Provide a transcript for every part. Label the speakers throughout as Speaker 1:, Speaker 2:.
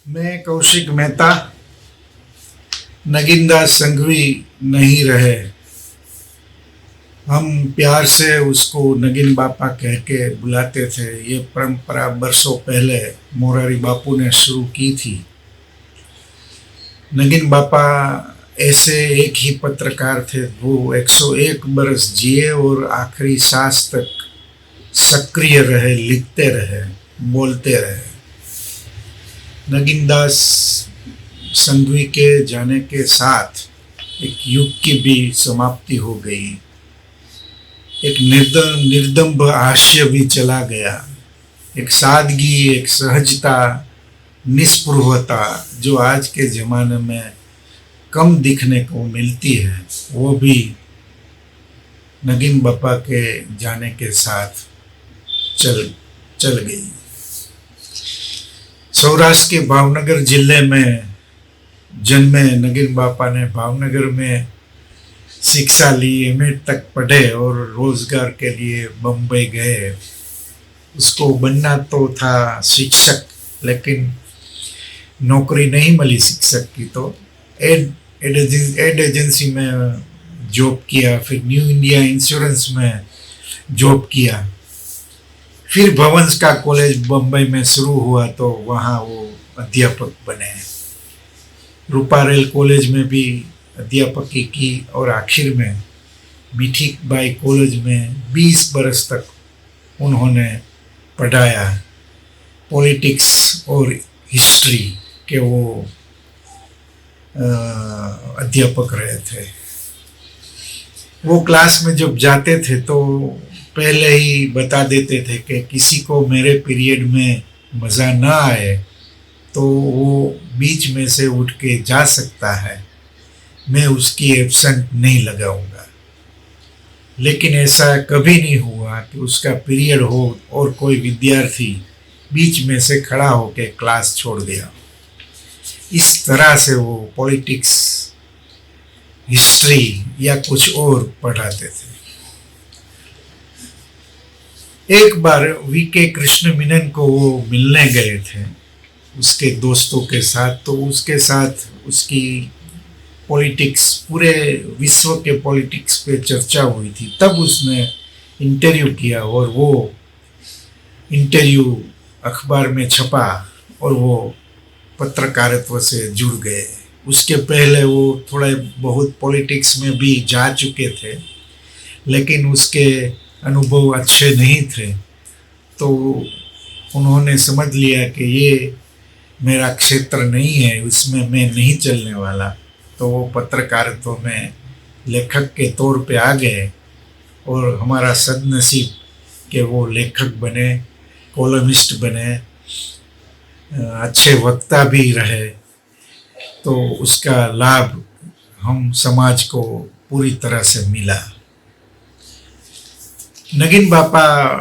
Speaker 1: मैं कौशिक मेहता, नगिनदास संघवी नहीं रहे। हम प्यार से उसको नगिन बापा कह के बुलाते थे। ये परंपरा बरसों पहले मोरारी बापू ने शुरू की थी। नगिन बापा ऐसे एक ही पत्रकार थे, वो 101 बरस जिए और आखिरी सांस तक सक्रिय रहे, लिखते रहे, बोलते रहे। नगिनदास संघवी के जाने के साथ एक युग की भी समाप्ति हो गई। एक निर्दम्भ हास्य भी चला गया। एक सादगी, एक सहजता, निस्पृहता जो आज के ज़माने में कम दिखने को मिलती है, वो भी नगिन बापा के जाने के साथ चल गई। सौराष्ट्र के भावनगर जिले में जन्मे नगिन बापा ने भावनगर में शिक्षा ली, एमए तक पढ़े और रोजगार के लिए बम्बई गए। उसको बनना तो था शिक्षक, लेकिन नौकरी नहीं मिली शिक्षक की, तो एड एजेंसी में जॉब किया। फिर न्यू इंडिया इंश्योरेंस में जॉब किया। फिर भवंस का कॉलेज बम्बई में शुरू हुआ तो वहाँ वो अध्यापक बने। रूपारेल कॉलेज में भी अध्यापकी की और आखिर में मीठी बाई कॉलेज में 20 बरस तक उन्होंने पढ़ाया। पॉलिटिक्स और हिस्ट्री के वो अध्यापक रहे थे। वो क्लास में जब जाते थे तो पहले ही बता देते थे कि किसी को मेरे पीरियड में मज़ा ना आए तो वो बीच में से उठ के जा सकता है, मैं उसकी एब्सेंट नहीं लगाऊंगा। लेकिन ऐसा कभी नहीं हुआ कि उसका पीरियड हो और कोई विद्यार्थी बीच में से खड़ा होकर क्लास छोड़ दिया। इस तरह से वो पॉलिटिक्स, हिस्ट्री या कुछ और पढ़ाते थे। एक बार वीके कृष्ण मेनन को वो मिलने गए थे उसके दोस्तों के साथ, तो उसके साथ उसकी पॉलिटिक्स, पूरे विश्व के पॉलिटिक्स पे चर्चा हुई थी। तब उसने इंटरव्यू किया और वो इंटरव्यू अखबार में छपा और वो पत्रकारित्व से जुड़ गए। उसके पहले वो थोड़े बहुत पॉलिटिक्स में भी जा चुके थे, लेकिन उसके अनुभव अच्छे नहीं थे, तो उन्होंने समझ लिया कि ये मेरा क्षेत्र नहीं है, उसमें मैं नहीं चलने वाला। तो वो पत्रकारित्व में लेखक के तौर पे आ गए और हमारा सद्नसीब कि वो लेखक बने, कॉलमिस्ट बने, अच्छे वक्ता भी रहे। तो उसका लाभ हम समाज को पूरी तरह से मिला। नगिन बापा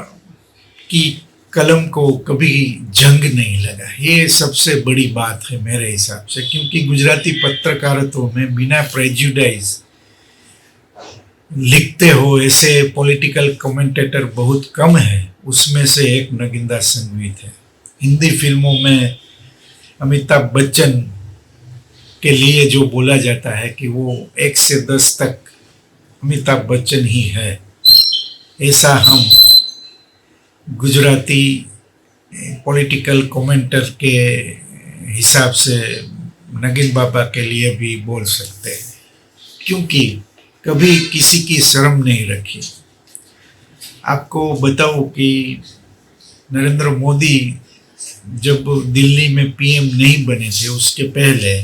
Speaker 1: की कलम को कभी जंग नहीं लगा, ये सबसे बड़ी बात है मेरे हिसाब से, क्योंकि गुजराती पत्रकारित्व में बिना प्रेजुडाइज लिखते हो ऐसे पॉलिटिकल कमेंटेटर बहुत कम है। उसमें से एक नगिनदास संघवी थे। हिंदी फिल्मों में अमिताभ बच्चन के लिए जो बोला जाता है कि वो 1 से 10 तक अमिताभ बच्चन ही है, ऐसा हम गुजराती पॉलिटिकल कमेंटर के हिसाब से नगिन बापा के लिए भी बोल सकते हैं, क्योंकि कभी किसी की शर्म नहीं रखी। आपको बताऊं कि नरेंद्र मोदी जब दिल्ली में पीएम नहीं बने थे, उसके पहले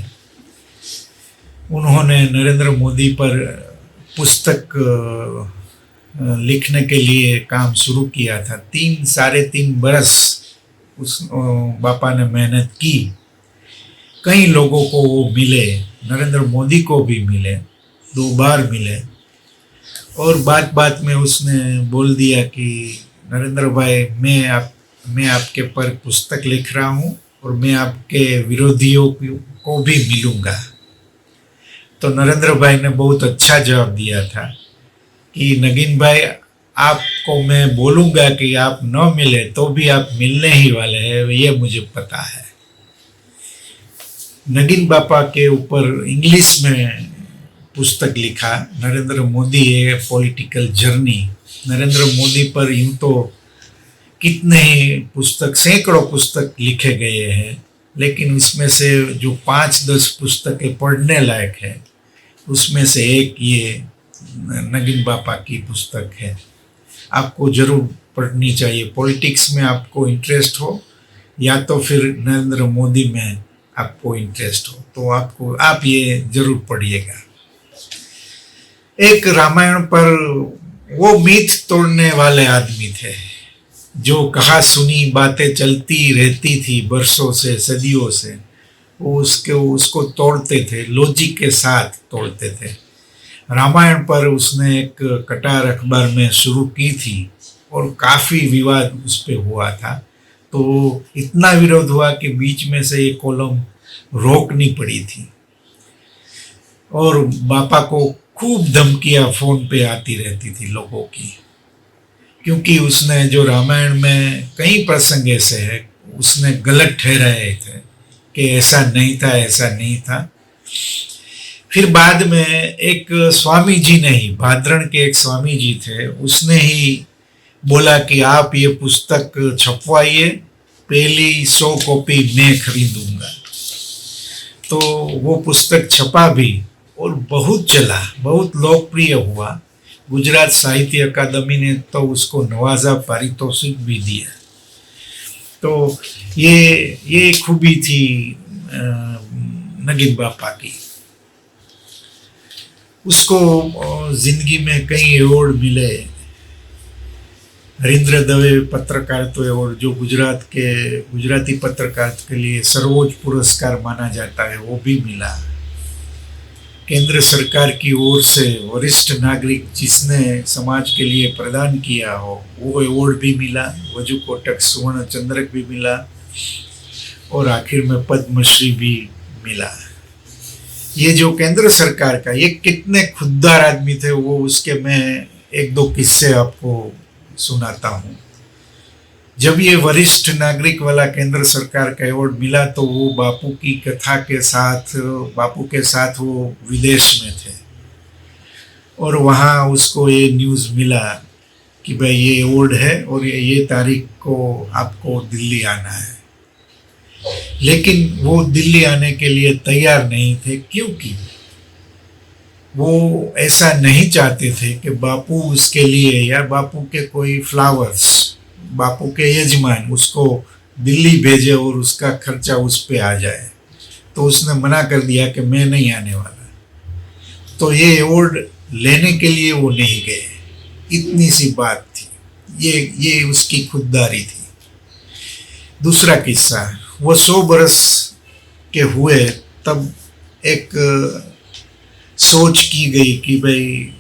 Speaker 1: उन्होंने नरेंद्र मोदी पर पुस्तक लिखने के लिए काम शुरू किया था। 3-3.5 बरस उस बापा ने मेहनत की। कई लोगों को वो मिले, नरेंद्र मोदी को भी मिले, 2 बार मिले, और बात बात में उसने बोल दिया कि नरेंद्र भाई, मैं आपके पर पुस्तक लिख रहा हूँ और मैं आपके विरोधियों को भी मिलूँगा। तो नरेंद्र भाई ने बहुत अच्छा जवाब दिया था कि नगिन भाई, आपको मैं बोलूँगा कि आप न मिले तो भी आप मिलने ही वाले हैं, ये मुझे पता है। नगीन बापा के ऊपर इंग्लिश में पुस्तक लिखा, नरेंद्र मोदी ए पॉलिटिकल जर्नी। नरेंद्र मोदी पर यूं तो कितने ही पुस्तक, सैकड़ों पुस्तक लिखे गए हैं, लेकिन उसमें से जो 5-10 पुस्तकें पढ़ने लायक है, उसमें से एक ये नगीन बापा की पुस्तक है। आपको जरूर पढ़नी चाहिए। पॉलिटिक्स में आपको इंटरेस्ट हो या तो फिर नरेंद्र मोदी में आपको इंटरेस्ट हो, तो आप ये जरूर पढ़िएगा। एक रामायण पर वो मीथ तोड़ने वाले आदमी थे जो कहा सुनी बातें चलती रहती थी बरसों से, सदियों से। वो उसको तोड़ते थे, लॉजिक के साथ तोड़ते थे। रामायण पर उसने एक कटार अखबार में शुरू की थी और काफ़ी विवाद उस पर हुआ था। तो इतना विरोध हुआ कि बीच में से ये कॉलम रोकनी पड़ी थी और बापा को खूब धमकियां फ़ोन पे आती रहती थी लोगों की, क्योंकि उसने जो रामायण में कई प्रसंग ऐसे हैं उसने गलत ठहराए थे कि ऐसा नहीं था, ऐसा नहीं था। फिर बाद में एक स्वामी जी ने ही, भाद्रण के एक स्वामी जी थे, उसने ही बोला कि आप ये पुस्तक छपवाइए, पहली 100 कॉपी मैं खरीदूंगा। तो वो पुस्तक छपा भी और बहुत चला, बहुत लोकप्रिय हुआ। गुजरात साहित्य अकादमी ने तो उसको नवाजा, पारितोषिक भी दिया। तो ये खूबी थी नगीन बापा की। उसको जिंदगी में कई अवार्ड मिले। हरिंद्र दवे पत्रकारिता अवार्ड, जो गुजराती पत्रकारिता के लिए सर्वोच्च पुरस्कार माना जाता है, वो भी मिला। केंद्र सरकार की ओर से वरिष्ठ नागरिक जिसने समाज के लिए प्रदान किया हो, वो अवार्ड भी मिला। वजू कोटक सुवर्ण चंद्रक भी मिला और आखिर में पद्मश्री भी मिला। ये जो केंद्र सरकार का, ये कितने खुददार आदमी थे वो, उसके मैं 1-2 किस्से आपको सुनाता हूँ। जब ये वरिष्ठ नागरिक वाला केंद्र सरकार का अवार्ड मिला तो वो बापू की कथा के साथ, बापू के साथ वो विदेश में थे और वहाँ उसको ये न्यूज़ मिला कि भाई ये अवार्ड है और ये तारीख को आपको दिल्ली आना है। लेकिन वो दिल्ली आने के लिए तैयार नहीं थे, क्योंकि वो ऐसा नहीं चाहते थे कि बापू उसके लिए या बापू के कोई फ्लावर्स, बापू के यजमान उसको दिल्ली भेजे और उसका खर्चा उस पे आ जाए। तो उसने मना कर दिया कि मैं नहीं आने वाला। तो ये अवार्ड लेने के लिए वो नहीं गए। इतनी सी बात थी। ये उसकी खुददारी थी। दूसरा किस्सा, वो 100 बरस के हुए तब एक सोच की गई कि भाई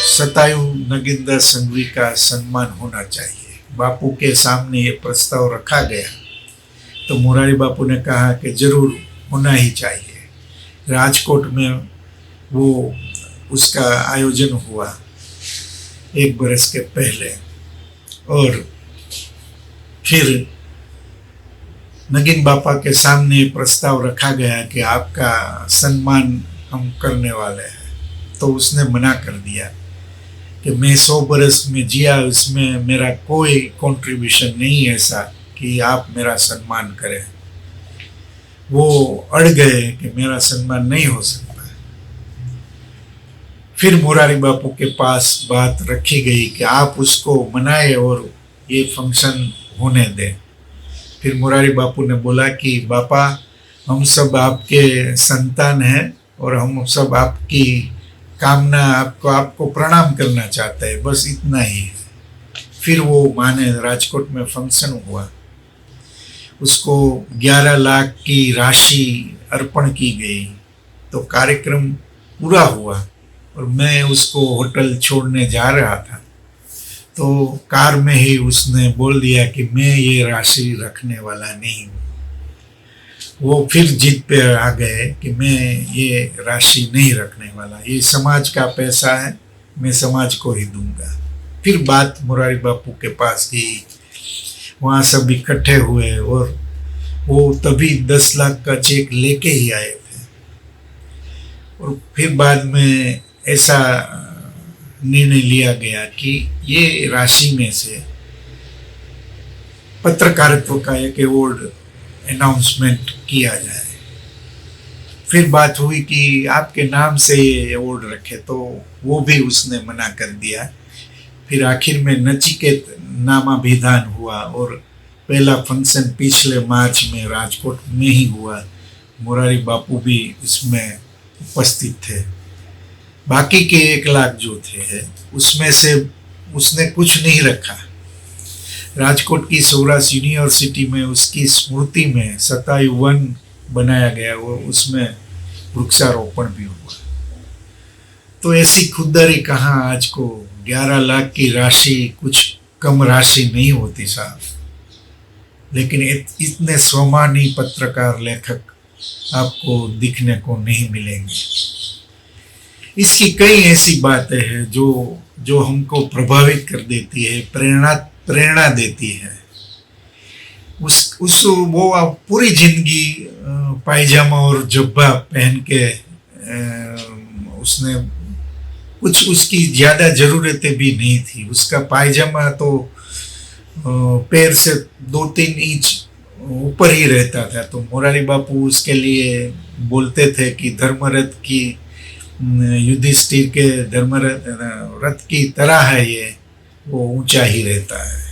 Speaker 1: शतायु नगीनदास संघवी का सम्मान होना चाहिए। बापू के सामने ये प्रस्ताव रखा गया तो मुरारी बापू ने कहा कि जरूर होना ही चाहिए। राजकोट में वो उसका आयोजन हुआ 1 बरस के पहले और फिर नगीन बापा के सामने प्रस्ताव रखा गया कि आपका सम्मान हम करने वाले हैं। तो उसने मना कर दिया कि मैं 100 बरस में जिया, उसमें मेरा कोई कंट्रीब्यूशन नहीं है ऐसा कि आप मेरा सम्मान करें। वो अड़ गए कि मेरा सम्मान नहीं हो सकता। फिर मुरारी बापू के पास बात रखी गई कि आप उसको मनाए और ये फंक्शन होने दें। फिर मुरारी बापू ने बोला कि बापा, हम सब आपके संतान हैं और हम सब आपकी कामना, आपको प्रणाम करना चाहते हैं, बस इतना ही है। फिर वो माने, राजकोट में फंक्शन हुआ, उसको 11 लाख की राशि अर्पण की गई। तो कार्यक्रम पूरा हुआ और मैं उसको होटल छोड़ने जा रहा था तो कार में ही उसने बोल दिया कि मैं ये राशि रखने वाला नहीं हूँ। वो फिर जिद पे आ गए कि मैं ये राशि नहीं रखने वाला, ये समाज का पैसा है, मैं समाज को ही दूंगा। फिर बात मुरारी बापू के पास गई, वहाँ सब इकट्ठे हुए और वो तभी 10 लाख का चेक लेके ही आए थे। और फिर बाद में ऐसा निर्णय लिया गया कि ये राशि में से पत्रकारित्व का एक अवार्ड अनाउंसमेंट किया जाए। फिर बात हुई कि आपके नाम से ये अवार्ड रखे, तो वो भी उसने मना कर दिया। फिर आखिर में नचिकेत नामाभिधान हुआ और पहला फंक्शन पिछले मार्च में राजकोट में ही हुआ। मुरारी बापू भी इसमें उपस्थित थे। बाकी के 1 लाख जो थे उसमें से उसने कुछ नहीं रखा। राजकोट की सौराष्ट्र यूनिवर्सिटी में उसकी स्मृति में शतायु वन बनाया गया और उसमें वृक्षारोपण भी हुआ। तो ऐसी खुददारी कहाँ आज को 11 लाख की राशि कुछ कम राशि नहीं होती साहब। लेकिन इतने स्वाभिमानी पत्रकार लेखक आपको दिखने को नहीं मिलेंगे। इसकी कई ऐसी बातें हैं जो हमको प्रभावित कर देती है, प्रेरणा देती है। वो पूरी जिंदगी पायजामा और जुब्बा पहन के उसने कुछ उसकी ज़्यादा ज़रूरतें भी नहीं थी। उसका पायजामा तो पैर से 2-3 इंच ऊपर ही रहता था। तो मुरारी बापू उसके लिए बोलते थे कि धर्मरथ की युधिष्ठिर के धर्मरथ की तरह है, ये वो ऊंचा ही रहता है।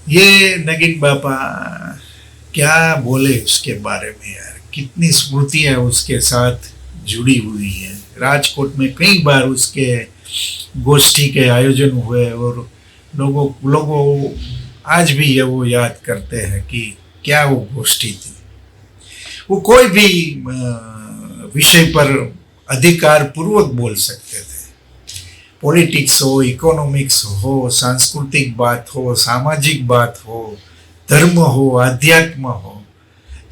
Speaker 1: ये नगीन बापा क्या बोले उसके बारे में यार, कितनी स्मृतियाँ उसके साथ जुड़ी हुई है। राजकोट में कई बार उसके गोष्ठी के आयोजन हुए और लोगों आज भी ये वो याद करते हैं कि क्या वो गोष्ठी थी। वो कोई भी विषय पर अधिकार पूर्वक बोल सकते थे। पॉलिटिक्स हो, इकोनॉमिक्स हो, सांस्कृतिक बात हो, सामाजिक बात हो, धर्म हो, अध्यात्म हो,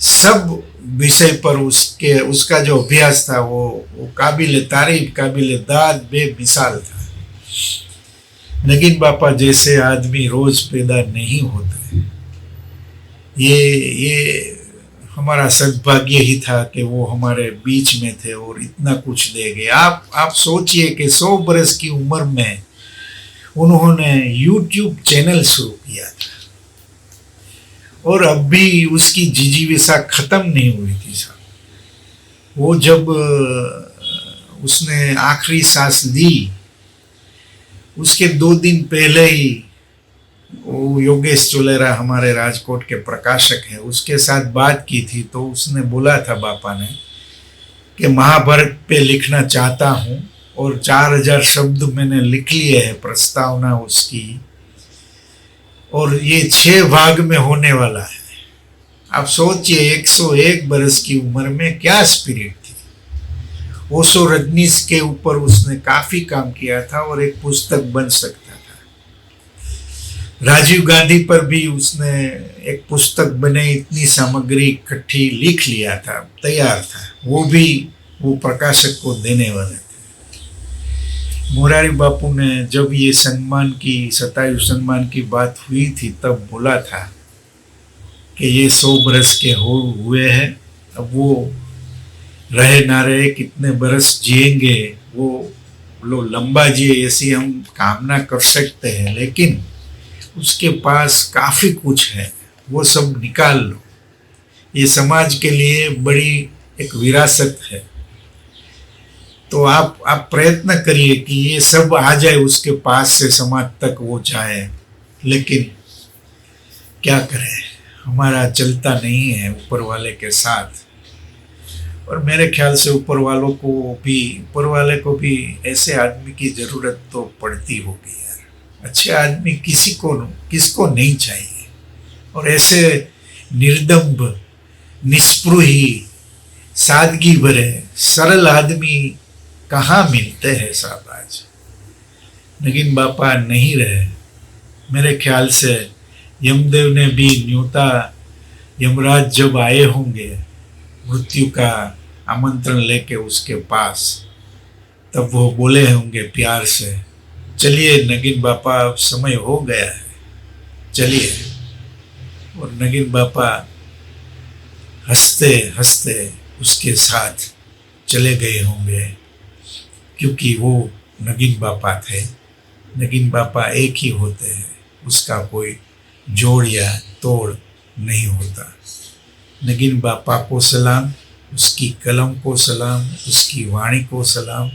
Speaker 1: सब विषय पर उसका जो अभ्यास था वो काबिल तारीफ, काबिल दाद, बेमिसाल था। नगीन बापा जैसे आदमी रोज पैदा नहीं होते। ये हमारा सद्भाग्य ही था कि वो हमारे बीच में थे और इतना कुछ दे गए। आप सोचिए कि 100 बरस की उम्र में उन्होंने YouTube चैनल शुरू किया था और अब भी उसकी जिजीविसा खत्म नहीं हुई थी साहब। वो जब उसने आखिरी सांस ली उसके 2 दिन पहले ही वो योगेश चोलेरा हमारे राजकोट के प्रकाशक हैं, उसके साथ बात की थी। तो उसने बोला था बापा ने कि महाभारत पे लिखना चाहता हूँ और 4000 शब्द मैंने लिख लिए हैं, प्रस्तावना उसकी, और ये 6 भाग में होने वाला है। आप सोचिए 101 बरस की उम्र में क्या स्पिरिट थी। ओशो रजनीश के ऊपर उसने काफी काम किया था और एक पुस्तक बन सकता था। राजीव गांधी पर भी उसने एक पुस्तक बने इतनी सामग्री इकट्ठी लिख लिया था, तैयार था। वो भी वो प्रकाशक को देने वाले थे। मुरारी बापू ने जब ये सम्मान की, शतायु सम्मान की बात हुई थी, तब बोला था कि ये 100 बरस के हुए हैं। अब वो रहे ना रहे, कितने बरस जिएंगे, वो लो लंबा जिए ऐसी हम कामना कर सकते हैं, लेकिन उसके पास काफी कुछ है, वो सब निकाल लो। ये समाज के लिए बड़ी एक विरासत है। तो आप प्रयत्न करिए कि ये सब आ जाए उसके पास से, समाज तक वो जाए। लेकिन क्या करें, हमारा चलता नहीं है ऊपर वाले के साथ। और मेरे ख्याल से ऊपर वाले को भी ऐसे आदमी की जरूरत तो पड़ती होगी यार। अच्छे आदमी किसको नहीं चाहिए। और ऐसे निर्दम्ब, निस्पृही, सादगी भरे, सरल आदमी कहाँ मिलते हैं साहब आज। नगीन बापा नहीं रहे। मेरे ख्याल से यमदेव ने भी न्योता, यमराज जब आए होंगे मृत्यु का आमंत्रण लेके उसके पास, तब वो बोले होंगे प्यार से, चलिए नगीन बापा अब समय हो गया है, चलिए। और नगीन बापा हंसते हंसते उसके साथ चले गए होंगे, क्योंकि वो नगीन बापा थे। नगीन बापा एक ही होते हैं, उसका कोई जोड़ या तोड़ नहीं होता। नगीन बापा को सलाम, उसकी कलम को सलाम, उसकी वाणी को सलाम,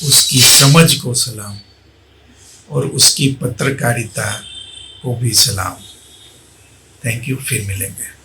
Speaker 1: उसकी समझ को सलाम और उसकी पत्रकारिता को भी सलाम। थैंक यू, फिर मिलेंगे।